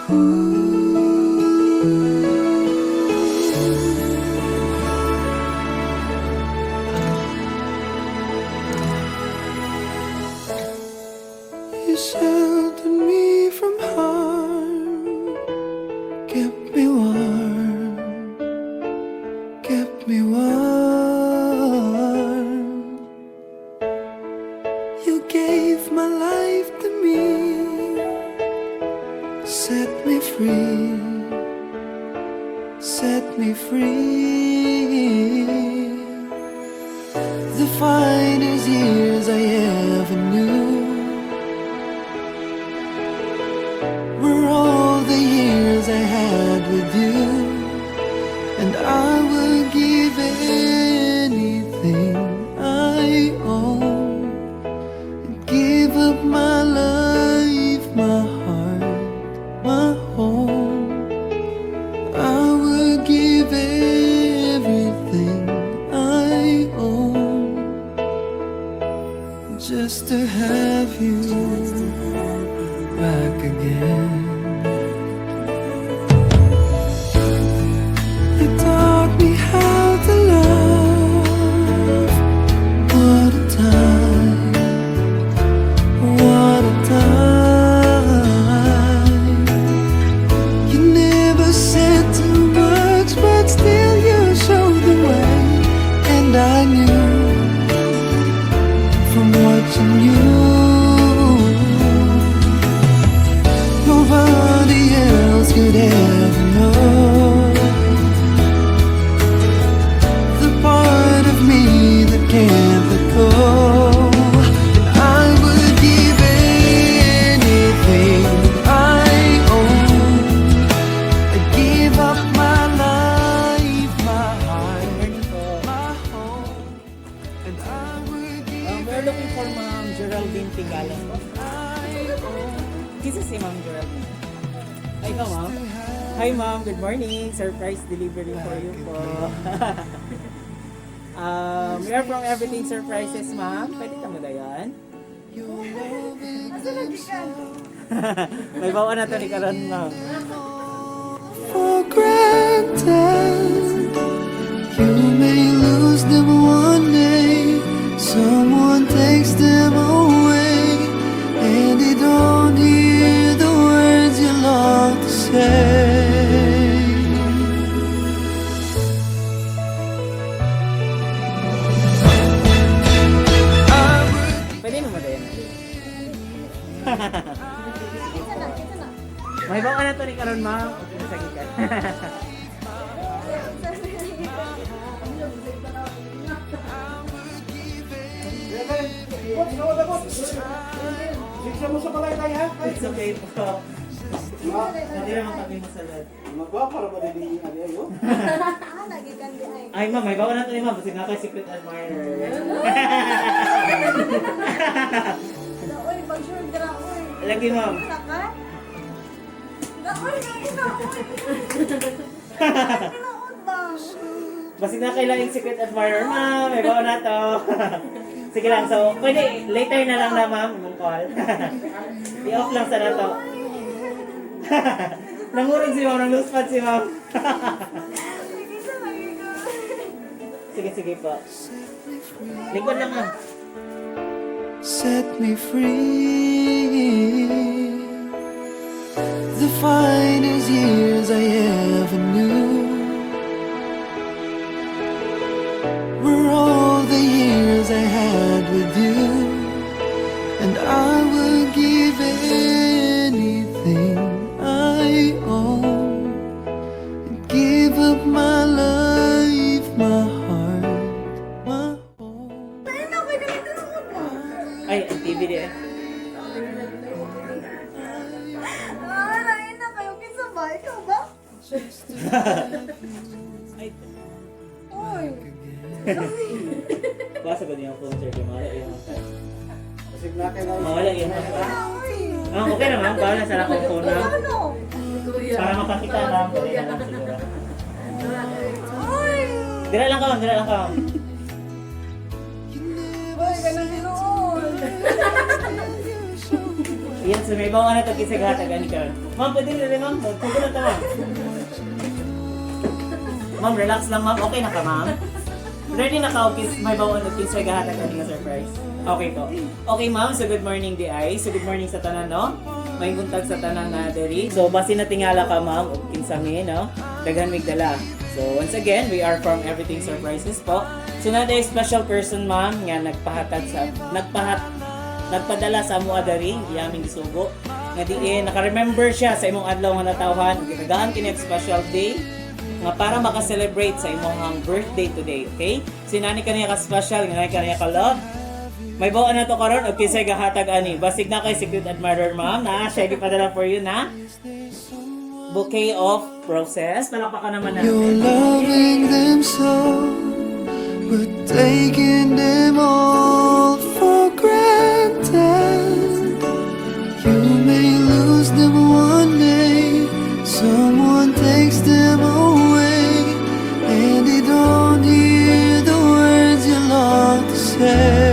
You sheltered me from harm, kept me warm, kept me warm. You gave my life to me, set me free, set me free. The finest years I ever knew were all the years I had with you, and I would give anything I own and give up my life, my heart, my home. I would give everything I own just to have you back again. You taught me how to love. What a time, what a time. You never said too much, but still you showed the way. And I knew from watching you, nobody else could ever know the part of me that can't let go. And I would give anything I own. I'd give up my life, my heart, my home. And I would give We're looking for Ma'am Geraldine Pegalan po. This is si Ma'am Geraldine. Ay, ikaw, ma'am. Hi, ma'am. Good morning. Surprise delivery for you po. We are from Everything Surprises, ma'am. Pwede ka mo na yan? May bawa na ito ni Karon, ma'am. for granted. You may lose them one day, someone takes them away, and you don't hear the words you long to say. Pwede naman na yan. May bawa na ito ni Karon, ma'am. Masakit ka. It's okay po. Hindi naman kami masalat. Ay ma'am, may bawa na ito ni ma'am. Kasi nga kay secret admirer. Lagi ma'am. Basig na kailangan secret admirer, ma'am. May bawa na to. Sige lang, so pwede later na lang na ma'am, mong call. I-off lang sa na to. Nangurog si ma'am, nang-lose pad si ma'am. Sige, sige po. Likod lang ma'am. Set me free. The finest years I ever knew were all the years I had with you, and I would give anything I own and give up my life, my heart, my home. Ay, ang TV din eh. Ay, basa ba niya ang concert? Mawala yung mawala yung okay naman, bawal na sa lakong phone na. Para makakita na ang pwede na lang siguro. Dira lang ka, ma'am, dira lang ka, ma'am. Yan, so may bawa na ito kisay gahatagan ni Karon. Ma'am, pwede na rin ma'am. Pwede na ito ma'am. Ma'am, relax lang ma'am. Okay na ka ma'am? Ready na ka o may bawa na kisay gahatagan ni surprise? Okay po. Okay ma'am, so good morning diay. So good morning sa tanan, no? May buntag sa tanan na diri. So basi na tingala ka ma'am, o kinsami, no? Daghan migdala. So once again, we are from Everything Surprises po. So na special person ma'am nga nagpadala sa amo adari, iyaming gisugo. Nga diin naka-remember siya sa imong adlaw nga natawhan, gitagaan kini special day nga para maka-celebrate sa imong birthday today, okay? Sinani kaniya ka special, nga kaniya ka love. May bawa na to karon og kisay gahatag ani. Basig na kay secret admirer ma'am na siya gipadala for you na bouquet of roses. Palakpakan naman natin. You're loving them so, but taking them all for granted. You may lose them one day, someone takes them away, and they don't hear the words you long to say.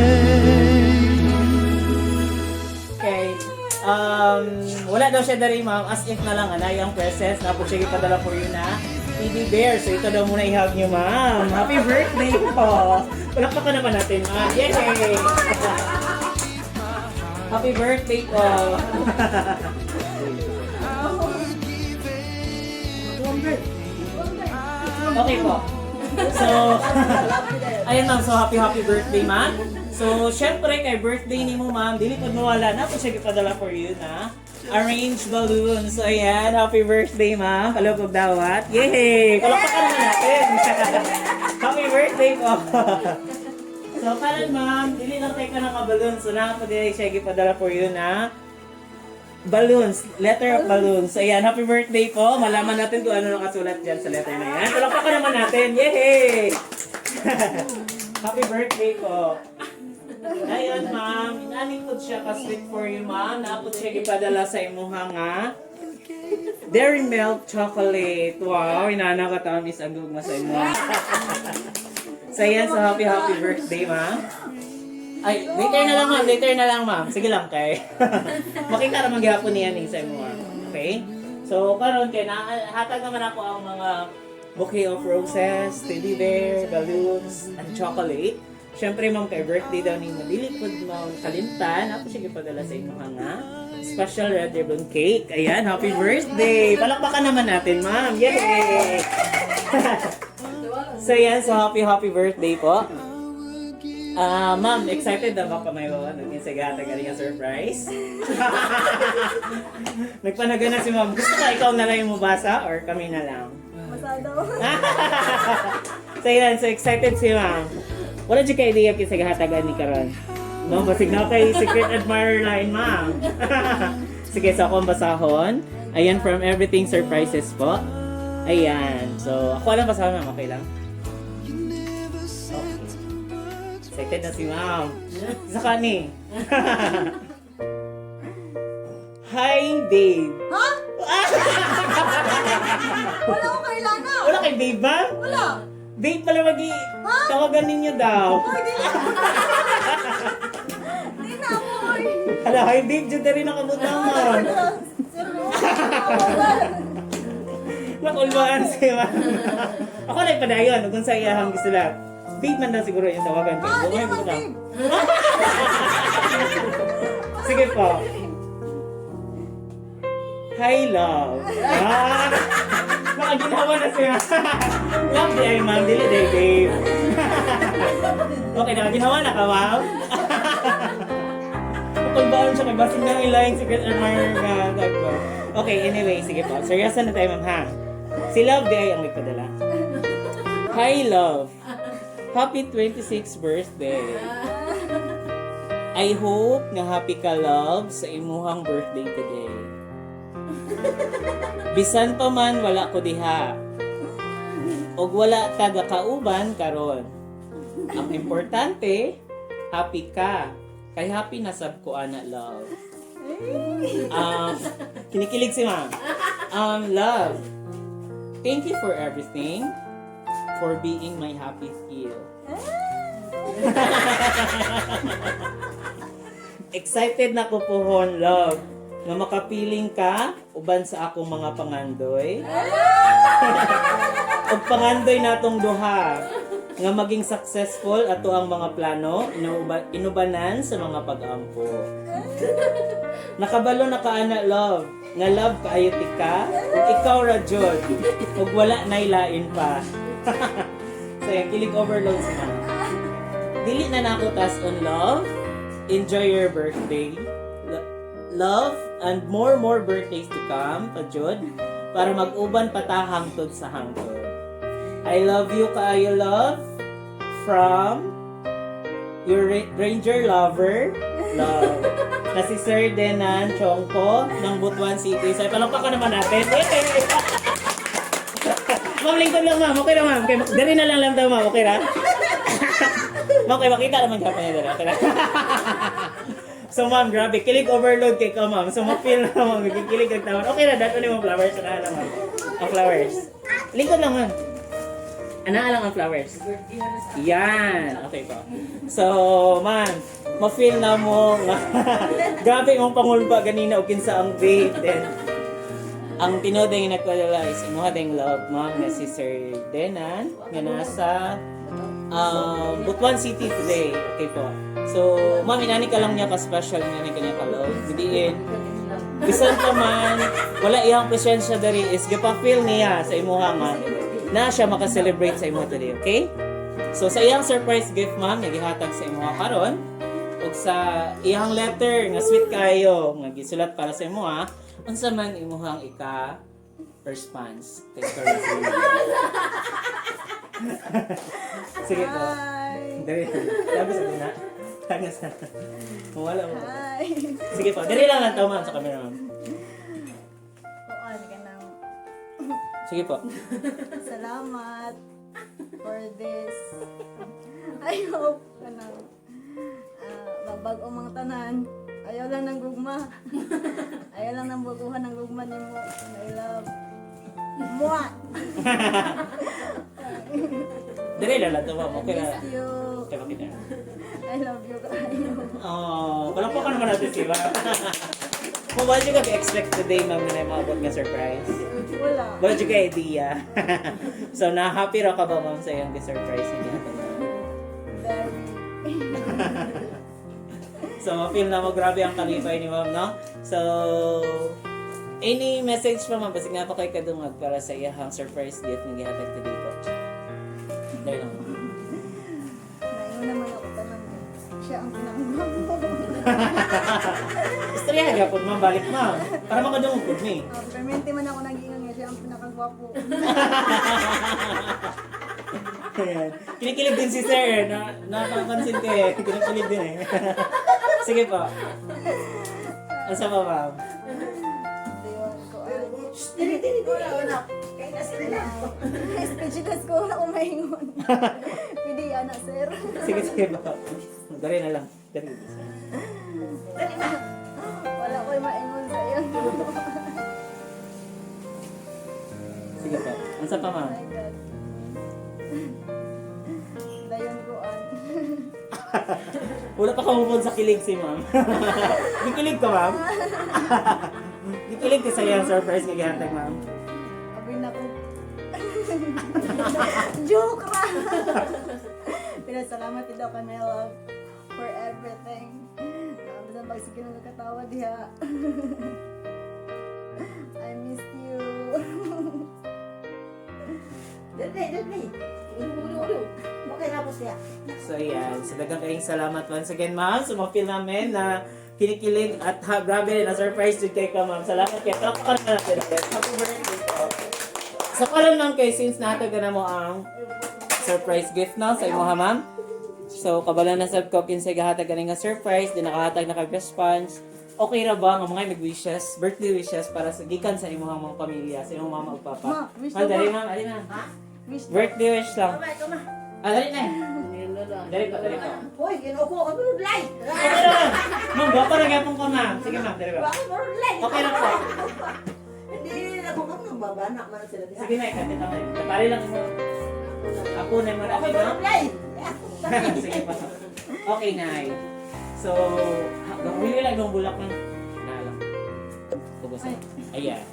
Wala daw siya dari ma'am, as if na lang anay ang presents na po siya ipadala for you na teddy bear. So ito daw muna i-hug niyo ma'am. Happy birthday po! Palakpakan naman natin ma'am. Yay! Happy birthday po! Okay po. So, ayun ma'am, so happy birthday ma'am. So, syempre kay birthday ni mo ma'am, dili pod mawala na po siya ipadala for you na arranged balloons. So, ayan, happy birthday ma'am. Palugog dawat. Yay! Palakpakan naman natin. Happy birthday po. So, karon ma'am, dili lang tayo ka naka-balloons. So, nakapadala siya ipadala for you na balloons, letter of balloons. So, ayan, happy birthday po. Malaman natin kung ano nakasulat dyan sa letter na yan. Palakpakan naman natin. Yay! Happy birthday po. Ayun, ma'am. Inaning po siya ka-sweet for you, ma'am. Naapot siya ipadala sa imuha nga dairymilk chocolate. Wow, inana ka tamis ang gugma sa imuha. So, ayan, so happy birthday, ma'am. Ay, later na lang, ma'am. Later na lang, ma'am. Sige lang, kay. Makita naman gihapon niya sa imuha. Okay? So, karon kay hatag naman ako ang mga bouquet of roses, teddy bear, balloons, and chocolate. Siyempre, ma'am, kay birthday daw ni Malilipod mo kalimtan. Ako siya ipadala sa inyo nga special red ribbon cake. Ayan, happy birthday! Palakpakan naman natin, ma'am. Yay! So, yan. So, happy birthday po. Ma'am, excited na ba pa may bawa? Nag-insagata ka rin yung surprise? Nagpanaga na si ma'am. Gusto ka ikaw na lang yung mabasa or kami na lang? Masado. So, yan. So, excited si ma'am. Wala dyan ka idea kaya sa gahatagan ni Karon. No, basig na kay secret admirer line, ma'am. Sige, so ako ang basahon. Ayan, from Everything Surprises po. Ayan. So, ako lang basahon, ma'am. Okay lang? Okay. Excited na si ma'am. Isa ka ni. Hi, Dave. Ha? Wala akong kailangan. Wala kay Dave ba? Wala. Dave pala tawagan ninyo daw. Hoy, di na. Di na ako, hoy. Hala, hi Dave, dyan na rin nakabutang mo. Nakulbaan siya. Ako na ipadayon, kung sa iyahang gisulat. Dave man na siguro yung tawagan ko. Di naman, Dave. Sige po. Hi, love. Nakaginawa na siya. Love diay, ma'am. Dili, Dave. Okay, nakaginawa na ka, ma'am. Nakulbaan siya kay basing nang ilayang secret admirer nga. Okay, anyway, sige po. Seryosan na tayo, ma'am, ha? Si Love diay ang nagpadala. Hi, love. Happy 26th birthday. I hope nga happy ka, love, sa imuhang birthday today. Bisan pa man wala ko diha. Og wala taga kauban karon. Ang importante, happy ka. Kay happy na sab ko ana, love. Kinikilig si ma'am. Love. Thank you for everything. For being my happy feel. Excited na ko pohon, love. nga makapiling ka uban sa akong mga pangandoy. Ug pangandoy natong duha nga maging successful ato ang mga plano inubanan sa mga pag-ampo. Nakabalo na kaana love nga love kaayo tika ug ikaw ra jud ug wala nay lain pa. So yung Kilig Overload na. Dili na nako tas on love. Enjoy your birthday. Love and more birthdays to come pa jud para mag-uban patahang tod sa hangtod. I love you kaayo love from your ranger lover love na si Sir Dehnan Tiongco ng Butuan City. So palakpakan naman natin. Ma'am, lingkod lang ma'am. Okay na ma'am. Okay, dari na lang daw ma'am. Okay na? Okay, makita naman ka pa niya dari. Okay na? So ma'am, grabe. Kilig overload kay ka ma'am. So ma-feel na ma'am. Kilig nagtawan. Okay na, dato ni ma'am flowers. Ana lang ma'am. Ang flowers. Lingkod lang ma'am. Ana lang ang flowers. Yan. Okay po. So ma'am, ma-feel na mo. Grabe mong pangulba ganina o kinsa ang vape. Then, ang tinodeng nagpadala is imuha ding love ma'am na si Sir Dehnan nga nasa Butuan City today. Okay po. So, ma'am, inani ka lang niya ka-special nga kanya ka-love. Didiin. Bisan pa man, wala iyang presensya dari is gapa-feel niya sa imuha nga na siya maka-celebrate sa imuha today. Okay? So, sa iyang surprise gift ma'am, nagihatag sa imuha karon ug sa iyang letter nga sweet kayo nga gisulat para sa imuha unsa man imuhang response. Pictorials. Sige po. Dali. Sabi sa na. Tagas na. Wala mo. Sige po. Dali lang lang ma'am sa camera ma'am. Tuan ka nang. Sige po. Salamat for this. I hope ka nang mabag-o mga tanan. Ayaw lang ng gugma. Ayaw lang ng baguhan ng gugma ni mo. I love. Mua! Dali lang lang ma'am. Okay na. Miss you. Okay, makita. I love you kayo. Oh, walang po ka naman natin si ba? Kung ba ka expect today ma'am na maabot nga surprise? Wala. Wala ka idea. So, na-happy ra ka ba ma'am sa iyong surprise niya? Very. So, ma-feel na mo grabe ang kalipay ni ma'am, no? So, any message pa ma'am? Kasi nga pa kay kadungag para sa iyahang surprise gift ng gihatag today po. Dahil lang. Naingon naman ako tanong. Siya ang pinanggap mo. Istorya gapon ma'am, balik ma'am. Para makadungog po me. Permente man ako nag-ingon niya. Siya ang pinakagwapo. Ayan. Kinikilig din si sir. Nakapansin ko eh. Kinikilig din eh. Sige po. Asa pa ma'am? Diyon ko ay. Tiri ko na. Kaya na sila. Speechless ko na umahingon. Pidi anak sir. Sige po. Dari na lang. Dari. Wala ko'y maingon sa iyo. Sige po. Asa pa ma'am? My God. Dayon ko an. Wala pa kamupon sa kilig si ma'am. Gikilig ka ma'am? Gikilig ka sa iyang surprise nga gihatag ma'am? Abay na ko. Joke ra. Pinasalamat din ako my love for everything. Nakabisan pag sige nung katawa diha. I miss you. Dali. Ulo. Okay na po siya. So ayan, so daghang kayong salamat once again ma'am sa mga feel namin na kinikilig at grabe na surprise to kay ka ma'am. Salamat kay Talakpan na natin. Happy birthday po. So karon lang kay since natag na mo ang surprise gift na sa imo ha ma'am. So kabala na sab ko kinsa gahatag ani nga surprise, di nakahatag na kag-response. Okay ra ba nga mga nag-wishes, birthday wishes para sa gikan sa imong mga pamilya, sa imong mama ug papa? Ma, wish Ah, dali mo. ma'am, ali ma'am. Wish Birthday wish lang. Tama. Ah, dali na. Dali pa. Hoy, ginuko ka pero lay. Okay lang. Ma'am, gwapa na gapon ko ma'am. Sige ma'am, dali ba? Bakit pero lay? Okay lang po. Hindi na ko kang babana man sila. Sige na, ikatid ako. Tapari lang mo. Ako na mo Ako natin, pero no? lay. Sige pa. Okay, Nay. So, gawin lang ng bulak ng nalang. gusto. Ayan.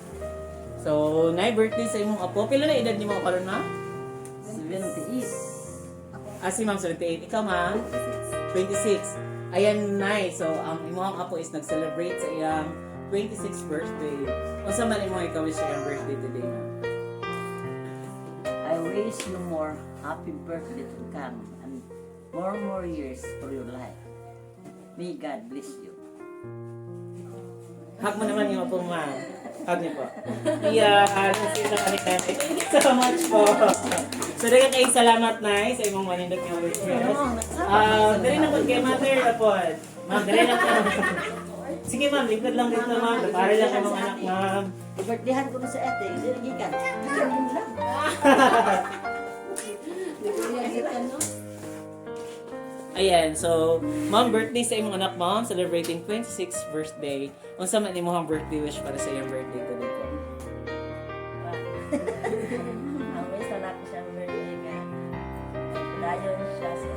So, naay birthday sa imong apo. Pila na edad ni mo karon ma? 78. Si Ma'am 78. Ikaw, Ma'am? 26. Ayan, Nay. So, ang imong apo is nag-celebrate sa iyang 26th birthday. Unsa man imong ikaw sa iyang birthday today, Ma'am? I wish you more happy birthday to come and more years for your life. May God bless you. Hug mo naman yung apo, Ma'am. Hug niyo po. Yeah, thank you so much po. So, daghang kayong salamat, Nay, sa imong manindog nga wishes. Dali na po kay Mother na po. Ma'am, dali lang po. Sige, Ma'am, likod lang dito, Ma'am. Para lang kay mga anak, Ma'am. Birthdayhan ko na sa ate, sinigikan. Ayan, so, Ma'am, birthday sa imong anak, Ma'am, celebrating 26th birthday. Unsa man imong birthday wish para sa iyang birthday today po? Ang wish na ako siyang birthday nga. Dayon siya sa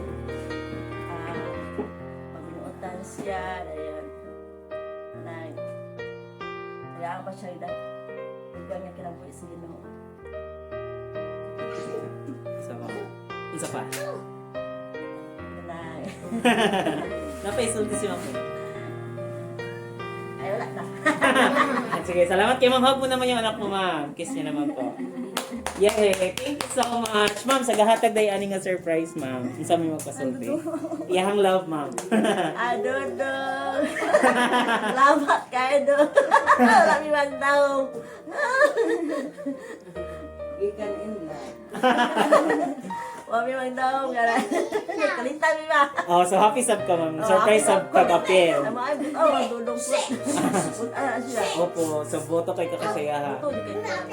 pagbinuotan siya, dayon. Kaya ba siya ilang huwag niya kinabuhi sa Ginoo. Isa pa. Isa pa. Nanay. Napaisulti si Ma'am. Ay, wala na. Sige, salamat kay Ma'am. Hug mo naman yung anak mo, Ma'am. Kiss niya naman po. Yay! Thank you so much. Ma'am, sa gahatag day ani nga surprise, Ma'am. Isa may magpasulti. Iyahang love, Ma'am. Adodong. Lamat kayo doon. Lami magdaw. Ikan in love. Wami magdaw. Kalita mi ba? Oh, so happy sub ka, Ma'am. Surprise sub ka kapil. Magdudong po. Ano siya? Opo, so boto kay kakasaya. Ito, di kayo.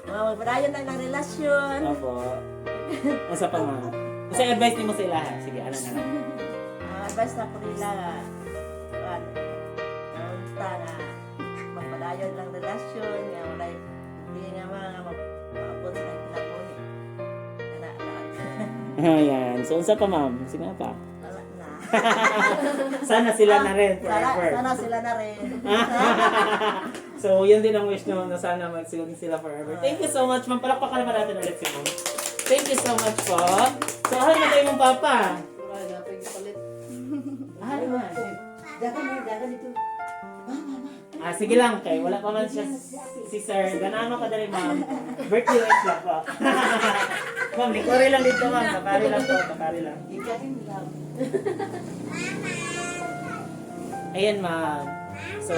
Mga magpadayon lang ng relasyon. Opo. Asa pa, Ma'am? Kasi advice ni mo sa ilaha. Sige, ano na lang. Advice na po nila nga. Basta nga. Magpadayon lang relasyon. Nga wala hindi nga maabot sa kinabuhi. Ayan. So, unsa pa, Ma'am? Sige nga pa. Wala na. Sana sila na rin forever. Sana sila na rin. So, yun din ang wish nyo na sana magsiging sila forever. Thank you so much, Ma'am. Palakpakan naman natin ulit si Ma'am. Thank you so much po. So, ahal na tayo mong papa. Ahal naman. Dagan ito. Sige lang, kay wala pa man siya si Sir. Ganano ka dali, Ma'am. Birthday wish lang po. Ma'am, likori lang dito, Ma'am. Kapari lang po, kapari lang. Ayan, Ma'am. So,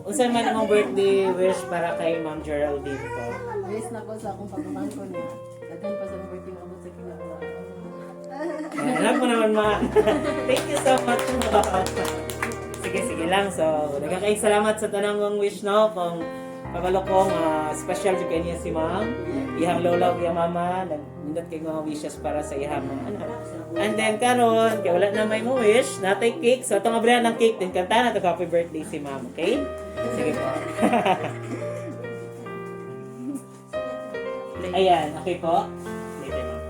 unsa man imong birthday wish para kay Ma'am Geraldine po? Wish na ko sa akong pagmamangko niya. Daghan pa sa birthday mo sa kinagawa. Alam mo naman, Ma'am. Thank you so much, Ma'am. Sige lang. So, nagkakaing salamat sa tanang mong wish, no? Kung Pablo kong special yung kanya si Ma'am. Iyang lola, iyang mama. Nindot kay mga wishes para sa iyang mga anak. And then, karon kaya wala na may mo wish, natay cake. So, itong abrihan ng cake, din kanta na ito happy birthday si Ma'am. Okay? Sige po. Ayan, okay po? Dito, Ma'am.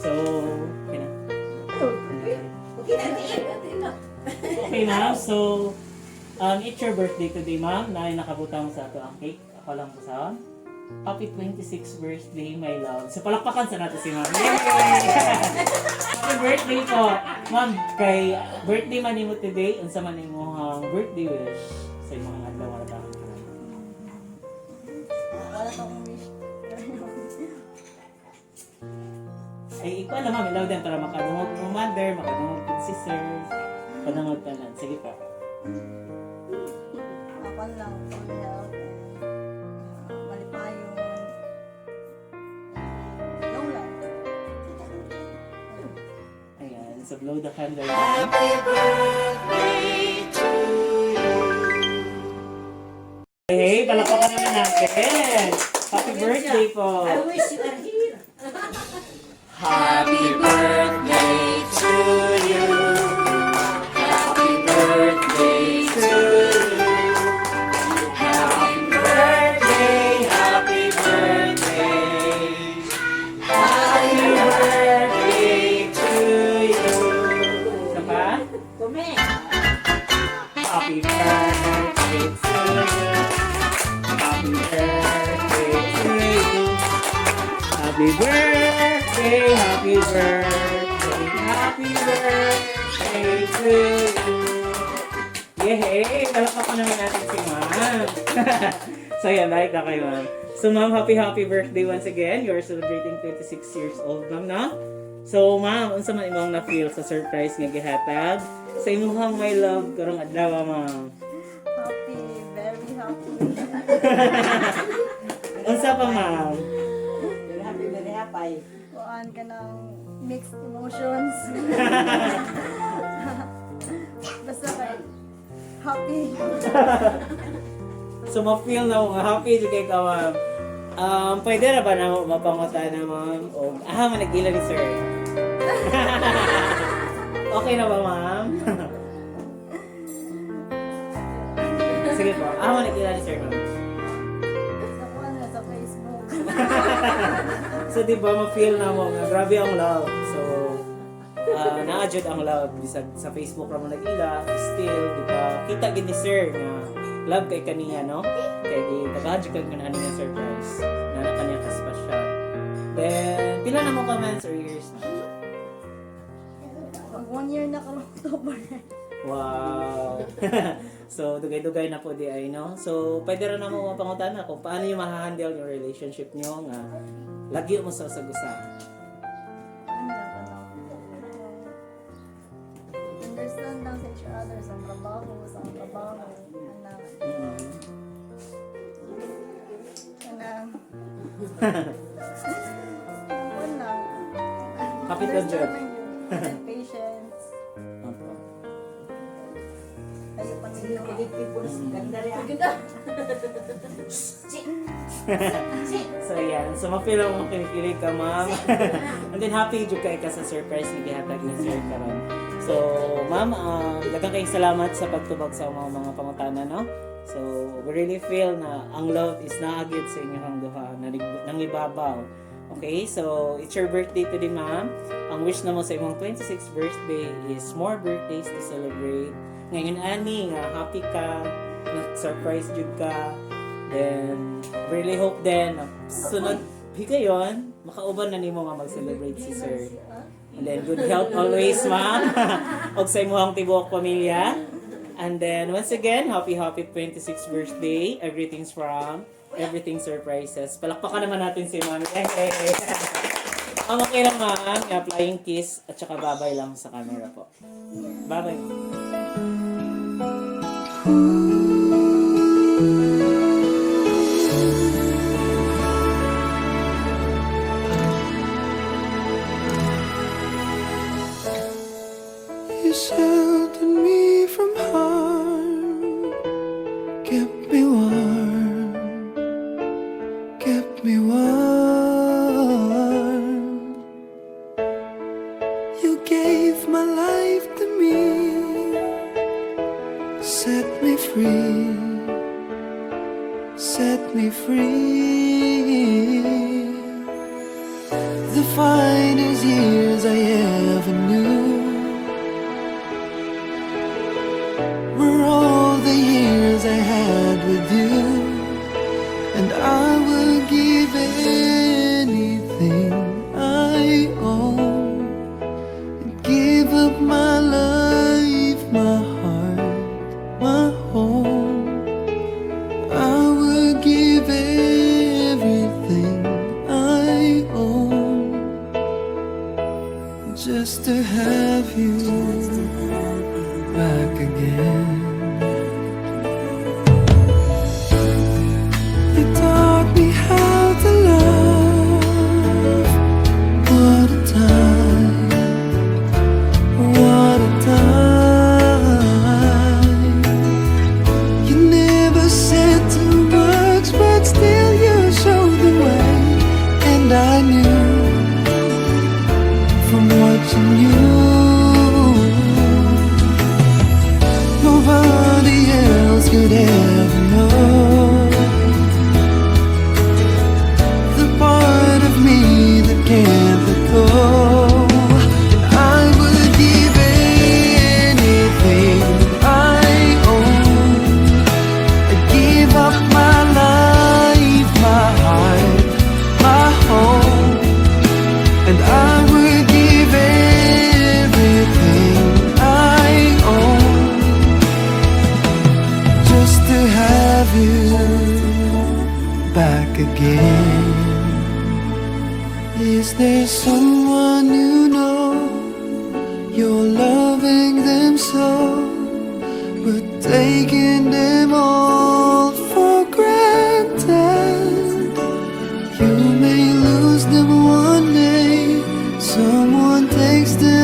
So, okay na. Okay, Ma'am. So, it's your birthday today, Ma'am. Na nakabutang sa ato ang cake. Ako lang po sa happy 26th birthday, my love. So, palakpakan sa natin si Ma'am. Yay! Happy birthday po. Ma'am, kay birthday man mo today, unsa man imong birthday wish sa imong adlaw wala ta. Wala akong wish. Ay, ikaw alam, Ma'am. Ilaw din para makadungog mo mother, makadungog po si Sir. Padungog ka lang. Sige pa. Ako lang, full health and malipayon. Long life. Ayan. So, blow the candle. Hey, palakpakan naman natin. Happy birthday po. I wish you are here. Happy birthday to you. Happy birthday to you. Happy birthday, happy birthday. Happy birthday to you. Isa pa? Kumi. Happy birthday to you. Yay! Palakpakan naman natin si Ma'am. So yan, like na kayo, Ma'am. So Ma'am, happy birthday once again. You are celebrating 26 years old, Ma'am, no? So Ma'am, unsa man imong na-feel sa surprise nga gihatag sa imuhang my love karong adlaw, Ma'am? Happy, very happy. Unsa pa, Ma'am? Very happy. Kuan ka ng mixed emotions. Basta kay happy. So ma-feel na mo nga happy jud kay ka, Ma'am. Pwede na ba na mapangutan na, Ma'am? O, managila ni Sir. Okay na ba, Ma'am? Sige po. Managila ni Sir, Ma'am. Sa kuan na sa Facebook. So, di ba, ma-feel na mo nga grabe ang love. So, na-adjud ang love. Bisag sa Facebook ra mo nag-ila. Still, di ba, kita gid ni Sir nga love kay kaniya, no? Kaya di, taga-adjud kag nga nga surprise. Na kaniya ka-special. Then, pila na mo ka months or years na? Mag 1 year na karong October. Wow! So, dugay-dugay na po di ay, no? So, pwede rin na mo mapangutan na kung paano yung mahahandle yung relationship nyo nga lagi mo sa sagusa. Understand lang sa each other sa trabaho, anak. Anak. Yun lang. Kapit ka dyan. Patience. Opo. Kayo pa ninyo. So, yan. So, mapila mo kinikilig ka, Ma'am. And then, happy jud kay ka sa surprise ni gihatag ni Sir karon. So, Ma'am, daghang kayong salamat sa pagtubag sa mga pangutana, no? So, we really feel na ang love is naagid sa inyong duha, nang ibabaw. Okay, so it's your birthday today, Ma'am. Ang wish na mo sa imong 26th birthday is more birthdays to celebrate. Ngayon, ani, nga happy ka, na-surprise jud ka. Then, really hope then, sunod higayon, makauban na nimo nga mag-celebrate si Sir. And then, good health always, Ma'am. Og sa imong tibuok pamilya. And then, once again, happy 26th birthday. Everything's from Everything Surprises. Palakpakan naman natin si Ma'am. Okay lang, Ma'am. Flying kiss at saka babay lang sa camera po. Babay. You sheltered me from harm, kept me warm, kept me warm. You gave my life to me, set me free, set me free. The finest years I ever knew were all the years I had with you, and I would give anything I own and give up my life, my heart, my home. I would give everything I own just to have you back again. You taught me how to love. What a time, what a time. You never said too much, but still you showed the way. And I knew from watching you, nobody takes them